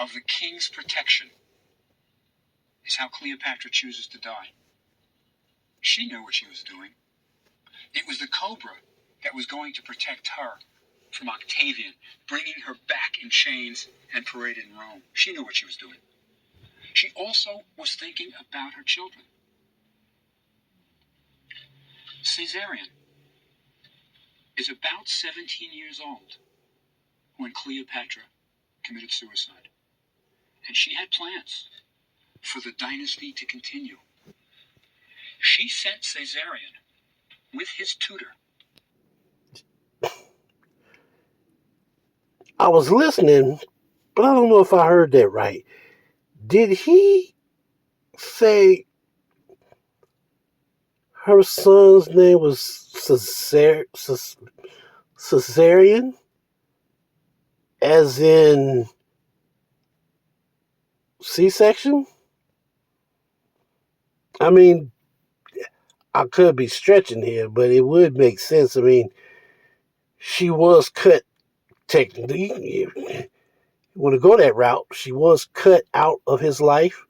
of the king's protection is how Cleopatra chooses to die. She knew what she was doing. It was the cobra that was going to protect her from Octavian, bringing her back in chains and paraded in Rome. She knew what she was doing. She also was thinking about her children. Caesarion is about 17 years old when Cleopatra committed suicide. And she had plans for the dynasty to continue. She sent Caesarion with his tutor. I was listening, but I don't know if I heard that right. Did he say her son's name was Caesarion? As in C-section? I mean, I could be stretching here, but it would make sense. I mean, she was cut technically. You want to go that route, she was cut out of his life,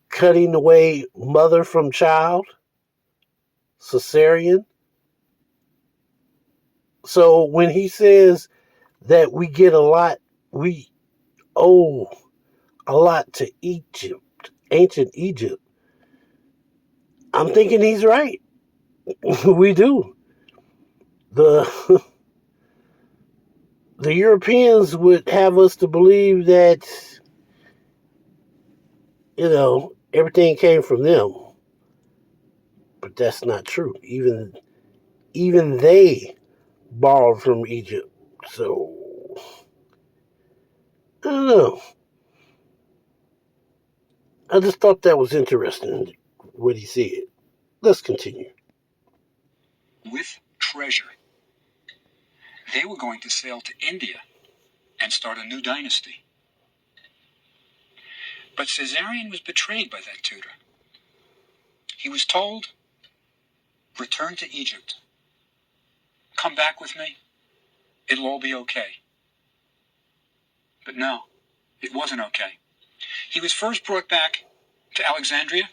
cutting away mother from child, cesarean. So when he says that we owe a lot to Egypt, ancient Egypt, I'm thinking he's right. We do. The the Europeans would have us to believe that, everything came from them. But that's not true. Even they borrowed from Egypt. So I don't know. I just thought that was interesting what he said. Let's continue. With treasure. They were going to sail to India and start a new dynasty. But Caesarion was betrayed by that tutor. He was told, return to Egypt. Come back with me. It'll all be okay. But no, it wasn't okay. He was first brought back to Alexandria,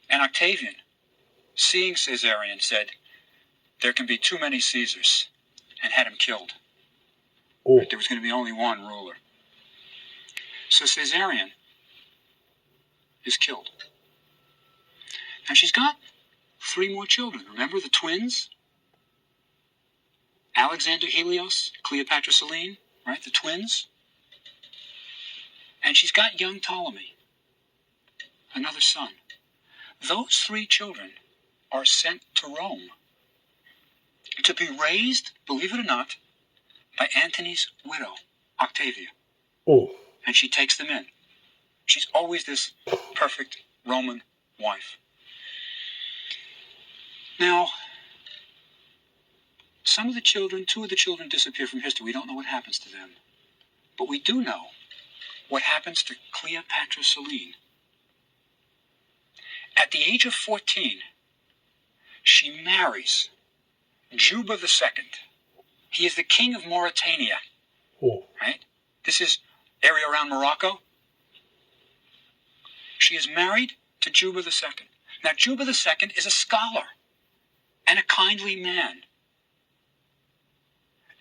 and Octavian, seeing Caesarion, said, there can be too many Caesars, and had him killed. Oh. There was going to be only one ruler. So Caesarion is killed. And she's got 3 more children. Remember the twins? Alexander Helios, Cleopatra Selene, right? The twins. And she's got young Ptolemy, another son. Those 3 children are sent to Rome to be raised, believe it or not, by Antony's widow, Octavia. Oh. And she takes them in. She's always this perfect Roman wife. Now, 2 of the children disappear from history. We don't know what happens to them. But we do know what happens to Cleopatra Selene. At the age of 14, she marries Juba II. He is the king of Mauritania. Oh. Right? This is area around Morocco. She is married to Juba II. Now, Juba II is a scholar and a kindly man.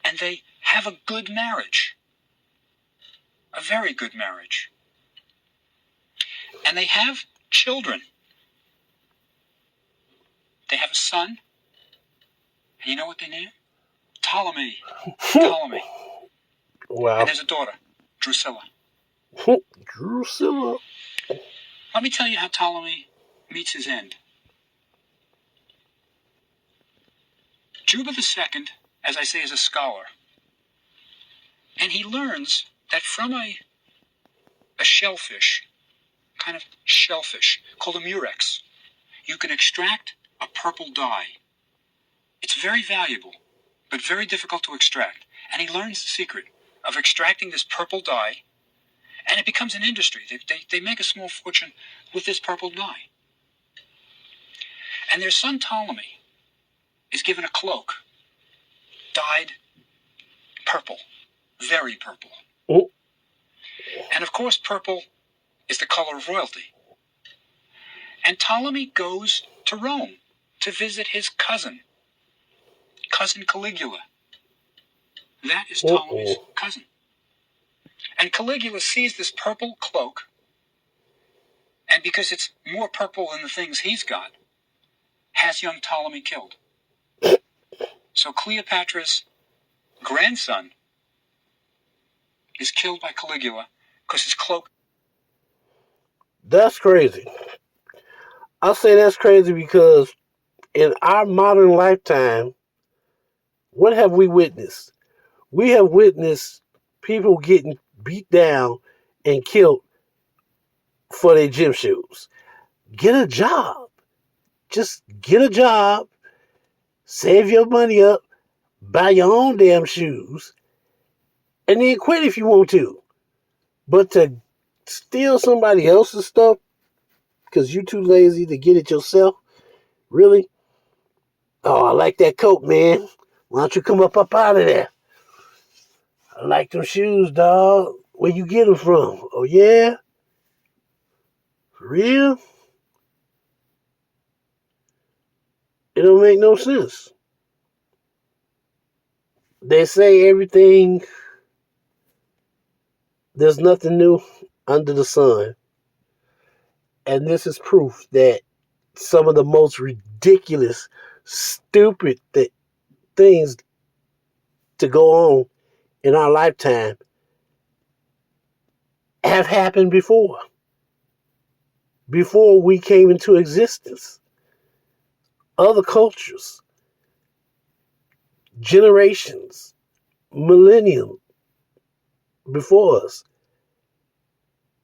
And they have a good marriage. A very good marriage. And they have children. They have a son. And you know what they name? Ptolemy. Ptolemy. Wow. And there's a daughter, Drusilla. Drusilla. Let me tell you how Ptolemy meets his end. Juba II, as I say, is a scholar. And he learns that from a shellfish, kind of shellfish, called a murex, you can extract a purple dye. It's very valuable, but very difficult to extract. And he learns the secret of extracting this purple dye, and it becomes an industry. They make a small fortune with this purple dye. And their son Ptolemy is given a cloak dyed purple, very purple. Oh. And of course, purple is the color of royalty. And Ptolemy goes to Rome to visit his cousin Caligula. That is Ptolemy's cousin. And Caligula sees this purple cloak, and because it's more purple than the things he's got, has young Ptolemy killed. So Cleopatra's grandson is killed by Caligula because his cloak. That's crazy. I'll say that's crazy because in our modern lifetime, what have we witnessed? We have witnessed people getting beat down and killed for their gym shoes. Get a job. Just get a job. Save your money up. Buy your own damn shoes. And then quit if you want to. But to steal somebody else's stuff because you're too lazy to get it yourself? Really? Oh, I like that coat, man. Why don't you come up out of there? I like them shoes, dog. Where you get them from? Oh, yeah? For real? It don't make no sense. They say everything, there's nothing new under the sun. And this is proof that some of the most ridiculous, stupid things to go on in our lifetime have happened before. Before we came into existence. Other cultures, generations, millennium before us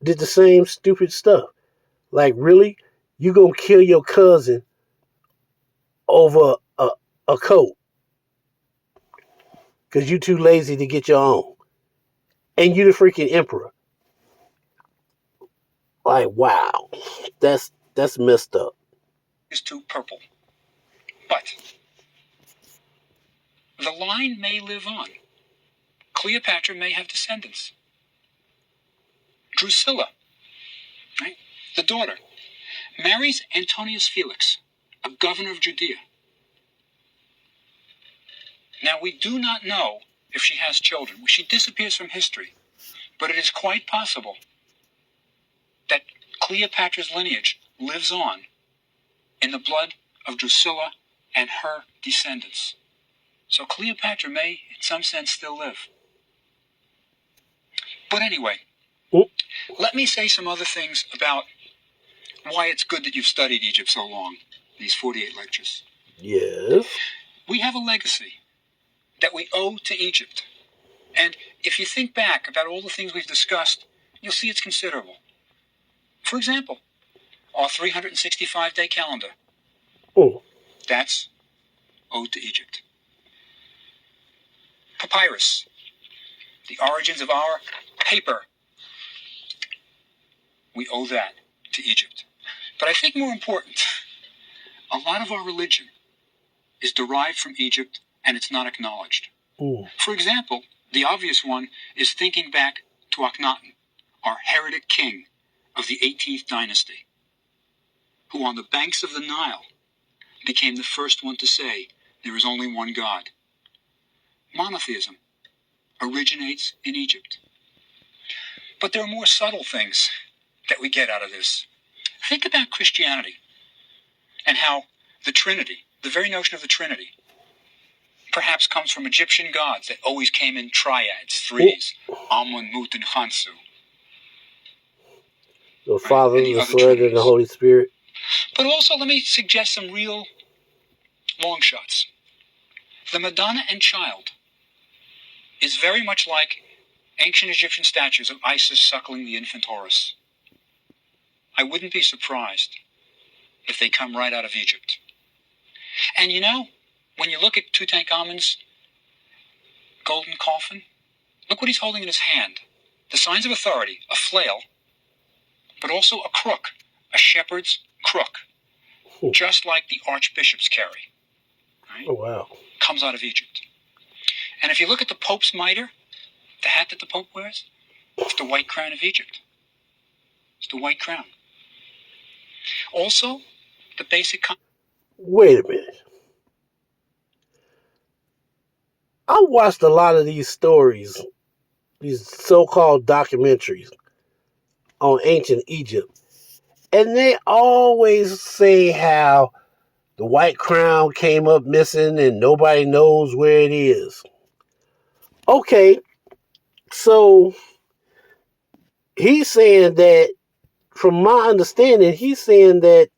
did the same stupid stuff. Like, really? You gonna kill your cousin over a coat because you too lazy to get your own, and you the freaking emperor? Like, wow, that's messed up. Is too purple. But the line may live on. Cleopatra may have descendants. Drusilla, right, the daughter, marries Antonius Felix, a governor of Judea. Now, we do not know if she has children. She disappears from history. But it is quite possible that Cleopatra's lineage lives on in the blood of Drusilla and her descendants. So Cleopatra may, in some sense, still live. But anyway, let me say some other things about why it's good that you've studied Egypt so long, these 48 lectures. Yes. We have a legacy that we owe to Egypt. And if you think back about all the things we've discussed, you'll see it's considerable. For example, our 365-day calendar. That's owed to Egypt. Papyrus, the origins of our paper. We owe that to Egypt. But I think more important, a lot of our religion is derived from Egypt and it's not acknowledged. For example, the obvious one is thinking back to Akhenaten, our heretic king of the 18th dynasty, who on the banks of the Nile became the first one to say there is only one God. Monotheism originates in Egypt. But there are more subtle things that we get out of this. Think about Christianity and how the Trinity, the very notion of the Trinity, perhaps comes from Egyptian gods that always came in triads, threes, Amun, Mut, and Khansu. The Father, the Son, and the Holy Spirit. But also, let me suggest some real long shots. The Madonna and Child is very much like ancient Egyptian statues of Isis suckling the infant Horus. I wouldn't be surprised if they come right out of Egypt. And you know, when you look at Tutankhamun's golden coffin, look what he's holding in his hand. The signs of authority, a flail, but also a crook, a shepherd's crook, just like the archbishops carry. Right? Oh, wow. Comes out of Egypt. And if you look at the Pope's mitre, the hat that the Pope wears, It's the white crown of Egypt. It's the white crown. Also, the basic... Wait a minute. I watched a lot of these stories, these so-called documentaries on ancient Egypt, and they always say how the white crown came up missing and nobody knows where it is. Okay, so he's saying that, from my understanding, he's saying that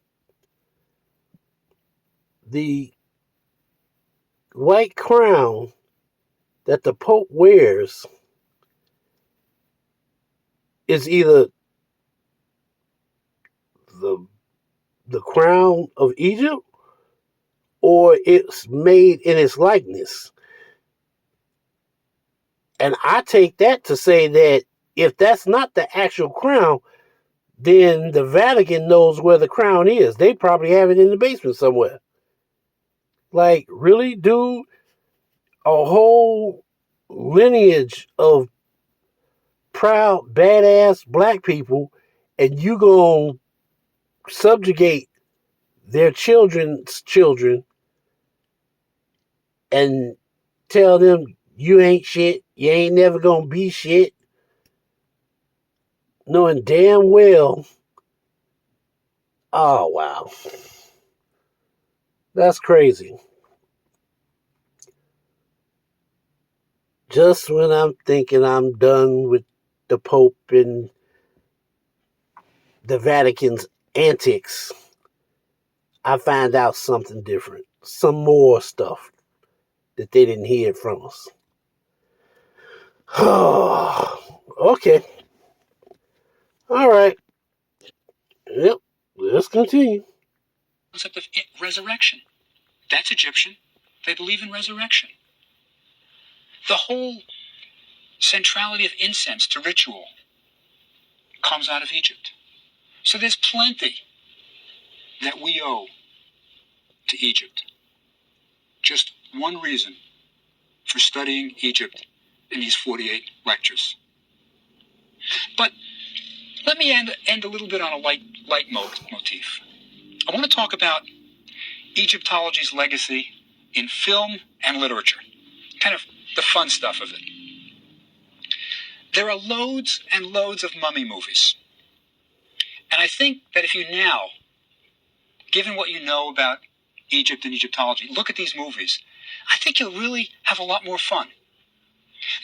the white crown that the Pope wears is either the crown of Egypt or it's made in its likeness. And I take that to say that if that's not the actual crown, then the Vatican knows where the crown is. They probably have it in the basement somewhere. Like, really, dude? A whole lineage of proud, badass black people, and you gonna subjugate their children's children and tell them you ain't shit, you ain't never gonna be shit, knowing damn well, oh wow, that's crazy. Just when I'm thinking I'm done with the Pope and the Vatican's antics, I find out something different, some more stuff that they didn't hear from us. Okay. All right. Yep. Let's continue. Concept of resurrection. That's Egyptian. They believe in resurrection. The whole centrality of incense to ritual comes out of Egypt. So there's plenty that we owe to Egypt. Just one reason for studying Egypt in these 48 lectures. But let me end a little bit on a light motif. I want to talk about Egyptology's legacy in film and literature, kind of the fun stuff of it. There are loads and loads of mummy movies. And I think that if you now, given what you know about Egypt and Egyptology, look at these movies, I think you'll really have a lot more fun.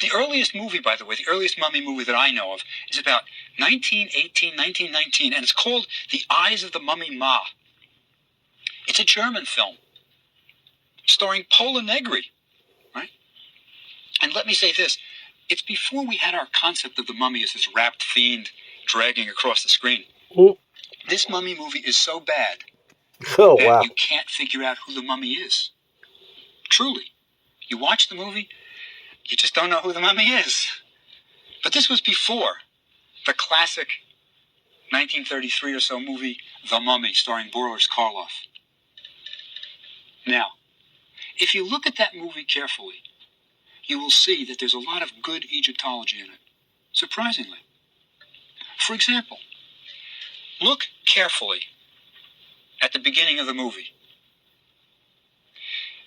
The earliest movie, by the way, the earliest mummy movie that I know of, is about 1918, 1919, and it's called The Eyes of the Mummy Ma. It's a German film starring Pola Negri, right? And let me say this, it's before we had our concept of the mummy as this wrapped fiend dragging across the screen. This mummy movie is so bad that you can't figure out who the mummy is. Truly. You watch the movie, you just don't know who the mummy is. But this was before the classic 1933 or so movie, The Mummy, starring Boris Karloff. Now, if you look at that movie carefully, you will see that there's a lot of good Egyptology in it, surprisingly. For example, look carefully at the beginning of the movie.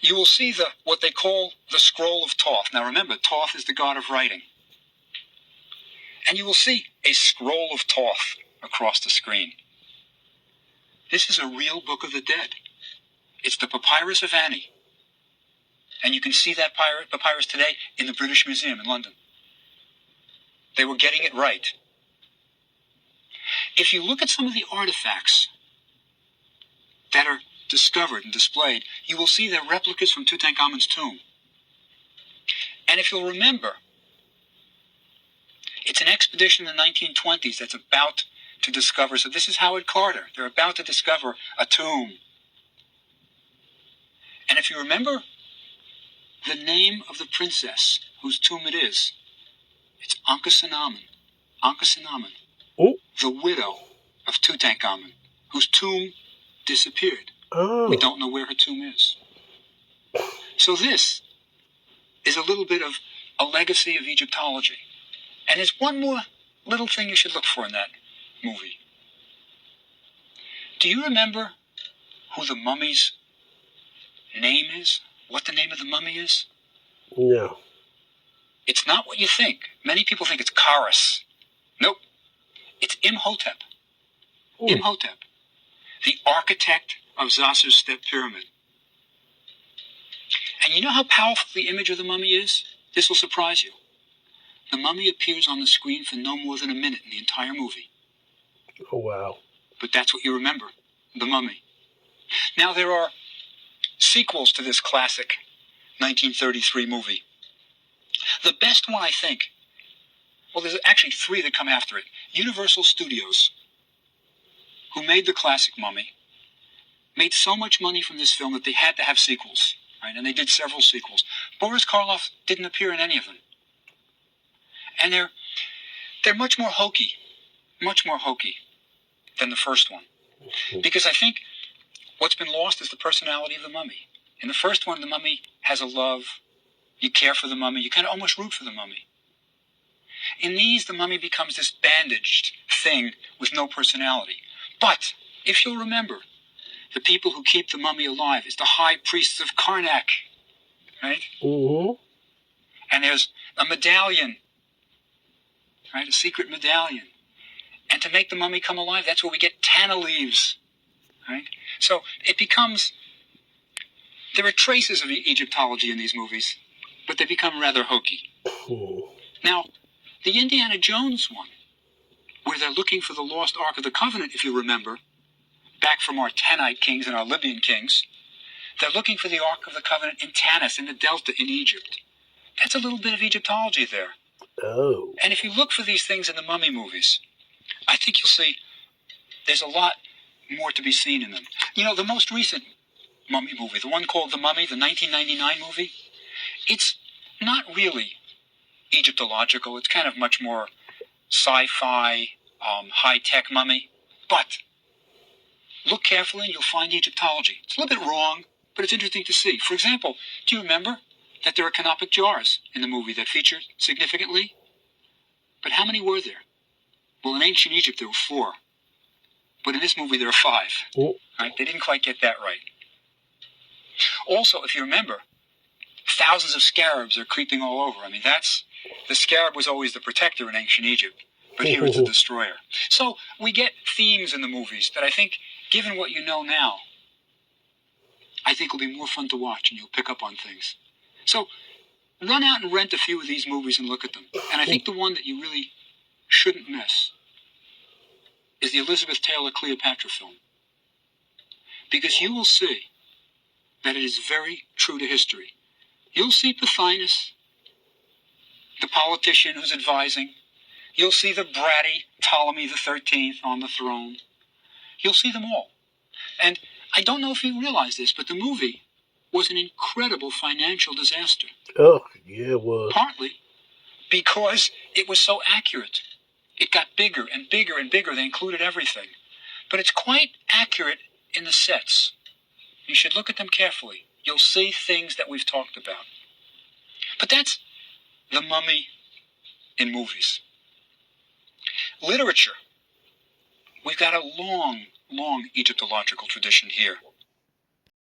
You will see what they call the scroll of Thoth. Now remember, Thoth is the god of writing. And you will see a scroll of Thoth across the screen. This is a real Book of the Dead. It's the Papyrus of Ani. And you can see that papyrus today in the British Museum in London. They were getting it right. If you look at some of the artifacts that are discovered and displayed, you will see they're replicas from Tutankhamun's tomb. And if you'll remember, it's an expedition in the 1920s that's about to discover, so this is Howard Carter. They're about to discover a tomb. And if you remember the name of the princess whose tomb it is, it's Ankhesenamun. Ankhesenamun, the widow of Tutankhamun, whose tomb disappeared. We don't know where her tomb is. So this is a little bit of a legacy of Egyptology. And there's one more little thing you should look for in that movie. Do you remember who the mummy's name is? What the name of the mummy is? No. It's not what you think. Many people think it's Karas. Nope. It's Imhotep. Imhotep, the architect of Zaser's Step Pyramid. And you know how powerful the image of the mummy is? This will surprise you. The mummy appears on the screen for no more than a minute in the entire movie. Oh, wow. But that's what you remember, the mummy. Now, there are sequels to this classic 1933 movie. The best one, I think, well, there's actually three that come after it. Universal Studios, who made the classic Mummy, made so much money from this film that they had to have sequels, right? And they did several sequels. Boris Karloff didn't appear in any of them. And they're much more hokey than the first one. Because I think what's been lost is the personality of the mummy. In the first one, the mummy has a love. You care for the mummy. You kind of almost root for the mummy. In these, the mummy becomes this bandaged thing with no personality. But, if you'll remember, the people who keep the mummy alive is the high priests of Karnak, right? Mm-hmm. And there's a medallion, right? A secret medallion. And to make the mummy come alive, that's where we get tanna leaves, right? So it becomes, there are traces of Egyptology in these movies, but they become rather hokey. Now, the Indiana Jones one, where they're looking for the lost Ark of the Covenant, if you remember, back from our Tanite kings and our Libyan kings, they're looking for the Ark of the Covenant in Tanis, in the Delta in Egypt. That's a little bit of Egyptology there. Oh. And if you look for these things in the mummy movies, I think you'll see there's a lot more to be seen in them. You know, the most recent mummy movie, the one called The Mummy, the 1999 movie, it's not really Egyptological. It's kind of much more sci-fi, high-tech mummy. But look carefully and you'll find Egyptology. It's a little bit wrong, but it's interesting to see. For example, do you remember that there are canopic jars in the movie that feature significantly? But how many were there? Well, in ancient Egypt, there were 4. But in this movie, there are 5. Right? They didn't quite get that right. Also, if you remember, thousands of scarabs are creeping all over. I mean, the scarab was always the protector in ancient Egypt, but here it's the destroyer. So we get themes in the movies that I think, given what you know now, I think will be more fun to watch and you'll pick up on things. So run out and rent a few of these movies and look at them. And I think the one that you really shouldn't miss is the Elizabeth Taylor Cleopatra film. Because you will see that it is very true to history. You'll see Pothinus, the politician who's advising. You'll see the bratty Ptolemy XIII on the throne. You'll see them all. And I don't know if you realize this, but the movie was an incredible financial disaster. Oh, yeah, it was. Partly because it was so accurate. It got bigger and bigger and bigger. They included everything. But it's quite accurate in the sets. You should look at them carefully. You'll see things that we've talked about. But that's the mummy in movies. Literature. We've got a long, long Egyptological tradition here.